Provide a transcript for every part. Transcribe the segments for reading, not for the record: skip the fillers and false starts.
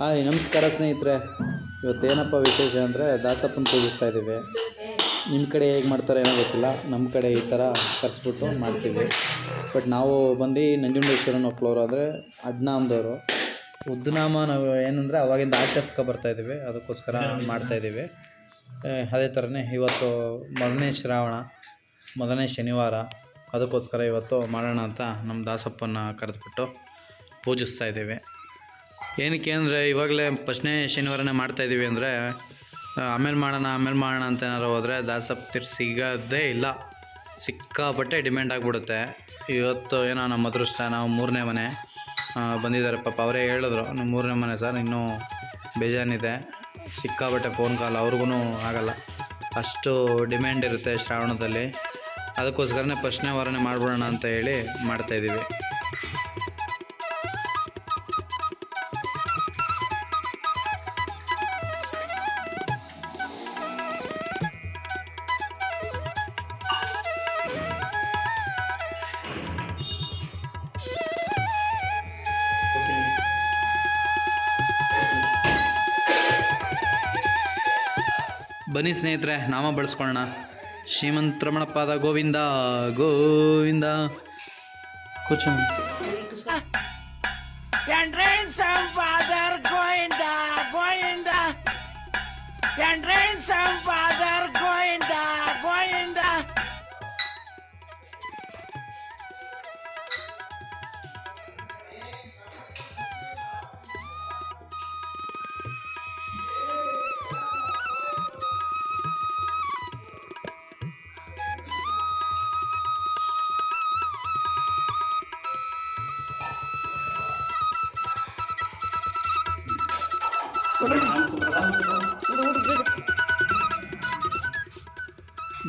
Hi ನಮಸ್ಕಾರ ಸ್ನೇಹಿತರೆ. ಇವತ್ತೇನಪ್ಪ ವಿಶೇಷ ಅಂದರೆ ದಾಸಪ್ಪನ ಪೂಜಿಸ್ತಾ ಇದ್ದೀವಿ. ನಿಮ್ಮ ಕಡೆ ಹೇಗೆ ಮಾಡ್ತಾರೆ ಏನೋ ಗೊತ್ತಿಲ್ಲ, ನಮ್ಮ ಕಡೆ ಈ ಥರ ಕರೆಸ್ಬಿಟ್ಟು ಮಾಡ್ತೀವಿ. ಬಟ್ ನಾವು ಬಂದು ನಂಜುಂಡೇಶ್ವರನ ಒಕ್ಕಲವರು, ಅಂದರೆ ಅಡ್ನಾಮದವರು. ಉದ್ನಾಮ ನಾವು ಏನಂದರೆ ಅವಾಗಿಂದ ಆಚರಿಸ್ಕೊ ಬರ್ತಾಯಿದ್ದೀವಿ, ಅದಕ್ಕೋಸ್ಕರ ಮಾಡ್ತಾಯಿದ್ದೀವಿ. ಅದೇ ಥರನೇ ಇವತ್ತು ಮೊದಲನೇ ಶ್ರಾವಣ, ಮೊದಲನೇ ಶನಿವಾರ, ಅದಕ್ಕೋಸ್ಕರ ಇವತ್ತು ಮಾಡೋಣ ಅಂತ ನಮ್ಮ ದಾಸಪ್ಪನ ಕರೆದ್ಬಿಟ್ಟು ಪೂಜಿಸ್ತಾ ಇದ್ದೀವಿ. ಏನಕ್ಕೆ ಅಂದರೆ ಇವಾಗಲೇ ಫಸ್ಟ್ನೇ ಶನಿವಾರನೇ ಮಾಡ್ತಾಯಿದ್ದೀವಿ ಅಂದರೆ ಆಮೇಲೆ ಮಾಡೋಣ ಅಂತ ಏನಾರು ಹೋದರೆ ದಾಸಪ್ಪ ಸಿಗೋದೇ ಇಲ್ಲ, ಸಿಕ್ಕಾಪಟ್ಟೆ ಡಿಮ್ಯಾಂಡ್ ಆಗಿಬಿಡುತ್ತೆ. ಇವತ್ತು ಏನೋ ನಮ್ಮ ಅದೃಷ್ಟ, ನಾವು 3ನೇ ಮನೆ ಬಂದಿದ್ದಾರೆ ಪಾಪ. ಅವರೇ ಹೇಳಿದ್ರು, ನಮ್ಮ 3ನೇ ಮನೆ ಸರ್, ಇನ್ನೂ ಬೇಜಾನಿದೆ, ಸಿಕ್ಕಾಪಟ್ಟೆ ಫೋನ್ ಕಾಲ್, ಅವ್ರಿಗೂ ಆಗಲ್ಲ, ಅಷ್ಟು ಡಿಮ್ಯಾಂಡ್ ಇರುತ್ತೆ ಶ್ರಾವಣದಲ್ಲಿ. ಅದಕ್ಕೋಸ್ಕರನೇ ಫಸ್ಟ್ನೇ ವಾರನೇ ಮಾಡಿಬಿಡೋಣ ಅಂತ ಹೇಳಿ ಮಾಡ್ತಾಯಿದ್ದೀವಿ. ಬನ್ನಿ ಸ್ನೇಹಿತರೆ, ನಾಮ ಬಳಸ್ಕೊಳ್ಳೋಣ. ಶ್ರೀಮಂತ ರಮಣಪಾದ ಗೋವಿಂದ ಗೋವಿಂದ. ಕೂಚ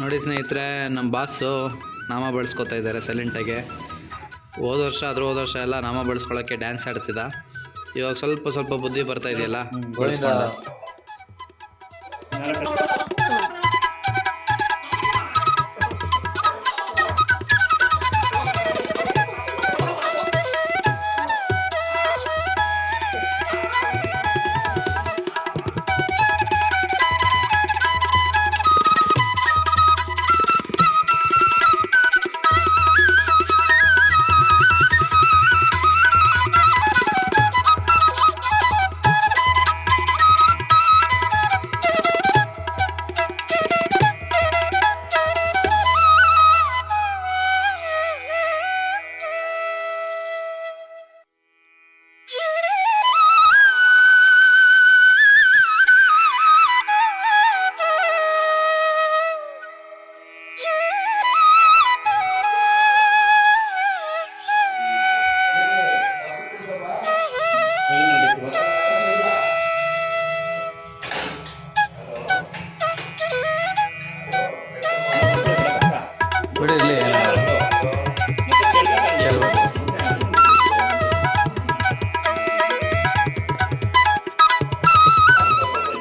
ನೋಡಿ ಸ್ನೇಹಿತರೆ, ನಮ್ಮ ಬಾಸು ನಾಮ ಬಳಸ್ಕೊತಾ ಇದ್ದಾರೆ ಸೈಲೆಂಟಾಗೆ. ಹೋದ ವರ್ಷ ಎಲ್ಲ ನಾಮ ಬಳಸ್ಕೊಳ್ಳೋಕ್ಕೆ ಡ್ಯಾನ್ಸ್ ಆಡ್ತಿದ್ದ. ಇವಾಗ ಸ್ವಲ್ಪ ಬುದ್ಧಿ ಬರ್ತಾ ಇದೆಯಲ್ಲ, ಬಳಸ್ಕೊಂಡ.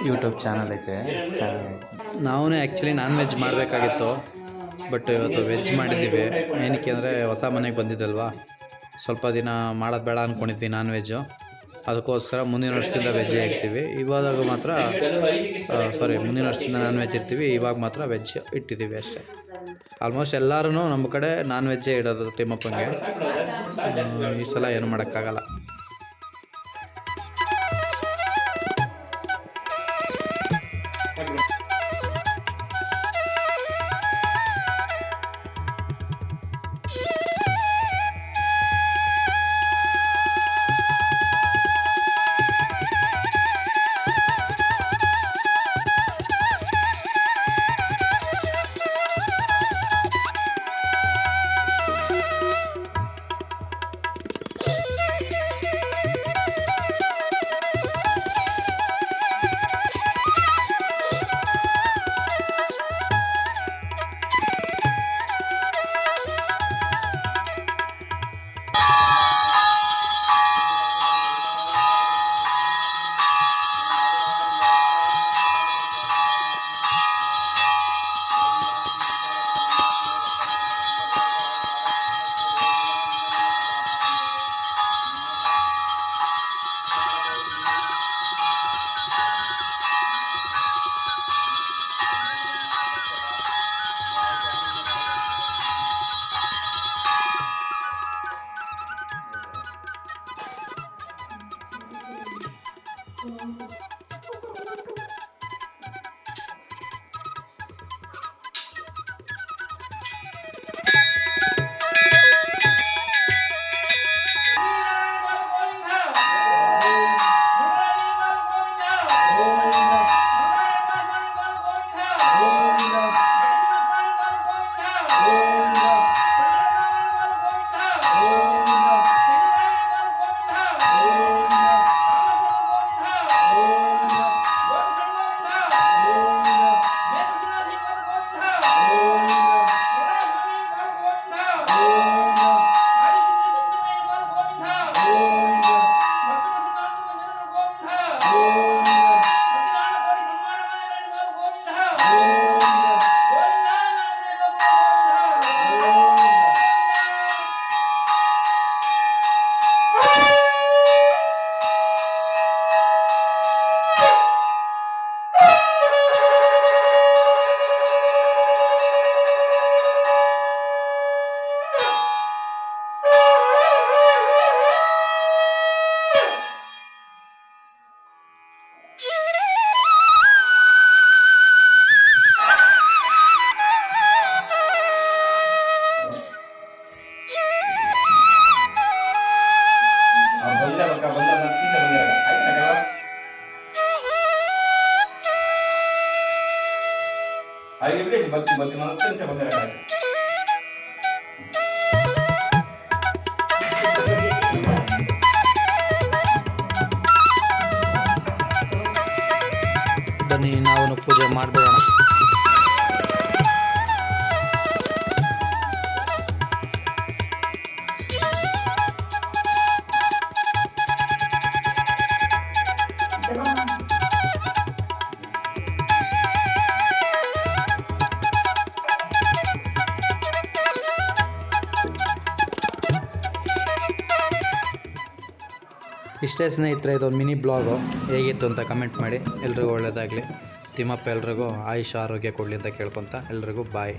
ಯೂಟ್ಯೂಬ್ ಚಾನಲ್ ಐತೆ. ನಾವೂ ಆ್ಯಕ್ಚುಲಿ ನಾನ್ ವೆಜ್ ಮಾಡಬೇಕಾಗಿತ್ತು, ಬಟ್ ಇವತ್ತು ವೆಜ್ ಮಾಡಿದ್ದೀವಿ. ಏನಕ್ಕೆ ಅಂದರೆ ಹೊಸ ಮನೆಗೆ ಬಂದಿದ್ದಲ್ವ, ಸ್ವಲ್ಪ ದಿನ ಮಾಡೋದು ಬೇಡ ಅಂದ್ಕೊಂಡಿದ್ವಿ ನಾನ್ ವೆಜ್ಜು. ಅದಕ್ಕೋಸ್ಕರ ಮುಂದಿನ ವರ್ಷದಿಂದ ವೆಜ್ಜೇ ಇರ್ತೀವಿ. ಇವಾಗ ಮಾತ್ರ ಮುಂದಿನ ವರ್ಷದಿಂದ ನಾನ್ ವೆಜ್ ಇರ್ತೀವಿ, ಇವಾಗ ಮಾತ್ರ ವೆಜ್ ಇಟ್ಟಿದ್ದೀವಿ ಅಷ್ಟೇ. ಆಲ್ಮೋಸ್ಟ್ ಎಲ್ಲರೂ ನಮ್ಮ ಕಡೆ ನಾನ್ ವೆಜ್ಜೇ ಇಡೋದು ತಿಮ್ಮಪ್ಪನಿಗೆ. ಈ ಸಲ ಏನು ಮಾಡೋಕ್ಕಾಗಲ್ಲ. ಬತ್ತಿ ಬತ್ತಿ ಮತ್ತೆ ಬಂದಿರ ಬನ್ನಿ ನಾವು ಪೂಜೆ ಮಾಡಿಬಿಡೋಣ. ಇಷ್ಟೇ ಸ್ನೇಹಿತರೆ, ಇದೊಂದು ಮಿನಿ ಬ್ಲಾಗು. ಹೇಗಿತ್ತು ಅಂತ ಕಮೆಂಟ್ ಮಾಡಿ. ಎಲ್ರಿಗೂ ಒಳ್ಳೆಯದಾಗಲಿ. ತಿಮ್ಮಪ್ಪ ಎಲ್ರಿಗೂ ಆಯುಷ್ ಆರೋಗ್ಯ ಕೊಡಲಿ ಅಂತ ಕೇಳ್ಕೊತ ಎಲ್ರಿಗೂ ಬಾಯ್.